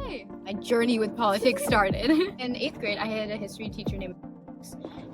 Hi. My journey with politics started. In 8th grade, I had a history teacher named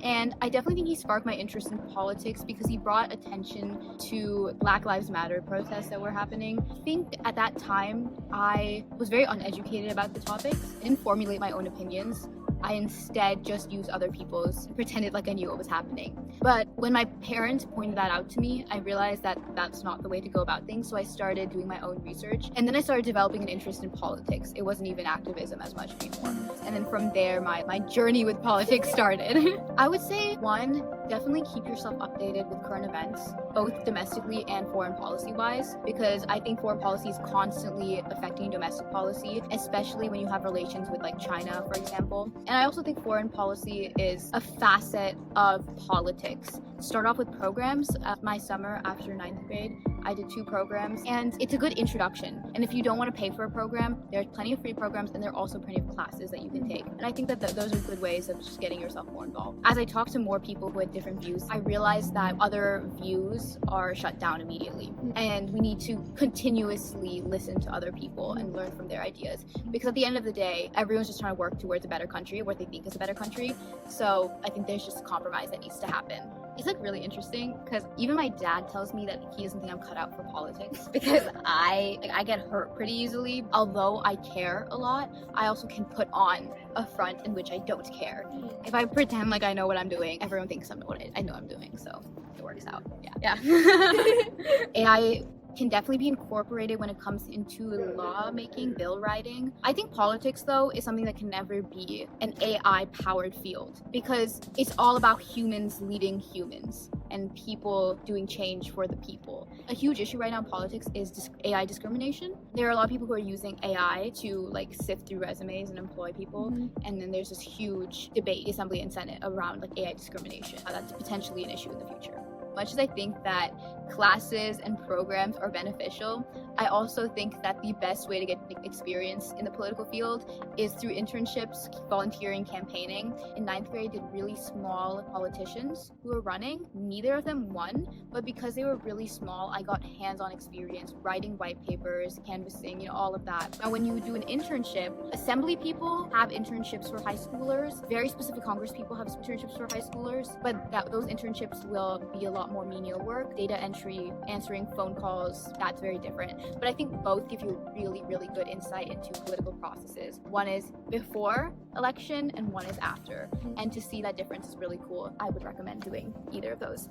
and I definitely think he sparked my interest in politics because he brought attention to Black Lives Matter protests that were happening. I think at that time, I was very uneducated about the topics. I didn't formulate my own opinions. I instead just used other people's and pretended like I knew what was happening. But when my parents pointed that out to me, I realized that that's not the way to go about things. So I started doing my own research. And then I started developing an interest in politics. It wasn't even activism as much anymore. And then from there, my journey with politics started. I would say, one, definitely keep yourself updated with current events, both domestically and foreign policy wise, because I think foreign policy is constantly affecting domestic policy, especially when you have relations with like China, for example. And I also think foreign policy is a facet of politics. Start off with programs. My summer after 9th grade, I did 2 programs, and it's a good introduction. And if you don't want to pay for a program, there's plenty of free programs, and there are also plenty of classes that you can take. And I think that those are good ways of just getting yourself more involved. As I talk to more people who had different views, I realized that other views are shut down immediately. And we need to continuously listen to other people and learn from their ideas. Because at the end of the day, everyone's just trying to work towards a better country, what they think is a better country. So I think there's just a compromise that needs to happen. It's like really interesting because even my dad tells me that he doesn't think I'm cut out for politics because I get hurt pretty easily. Although I care a lot, I also can put on a front in which I don't care. If I pretend like I know what I'm doing, everyone thinks I know what I know I'm doing, so it works out. Yeah. AI can definitely be incorporated when it comes into lawmaking, bill writing. I think politics, though, is something that can never be an AI-powered field because it's all about humans leading humans and people doing change for the people. A huge issue right now in politics is AI discrimination. There are a lot of people who are using AI to like sift through resumes and employ people, and then there's this huge debate, Assembly and Senate, around like AI discrimination. That's potentially an issue in the future. Much as I think that classes and programs are beneficial, I also think that the best way to get experience in the political field is through internships, volunteering, campaigning. In 9th grade, I did really small politicians who were running. Neither of them won, but because they were really small, I got hands-on experience writing white papers, canvassing, all of that. Now, when you do an internship, assembly people have internships for high schoolers. Very specific Congress people have internships for high schoolers, but those internships will be a lot more menial work, data entry, answering phone calls. That's very different. But I think both give you really, really good insight into political processes. One is before election and one is after. And to see that difference is really cool. I would recommend doing either of those.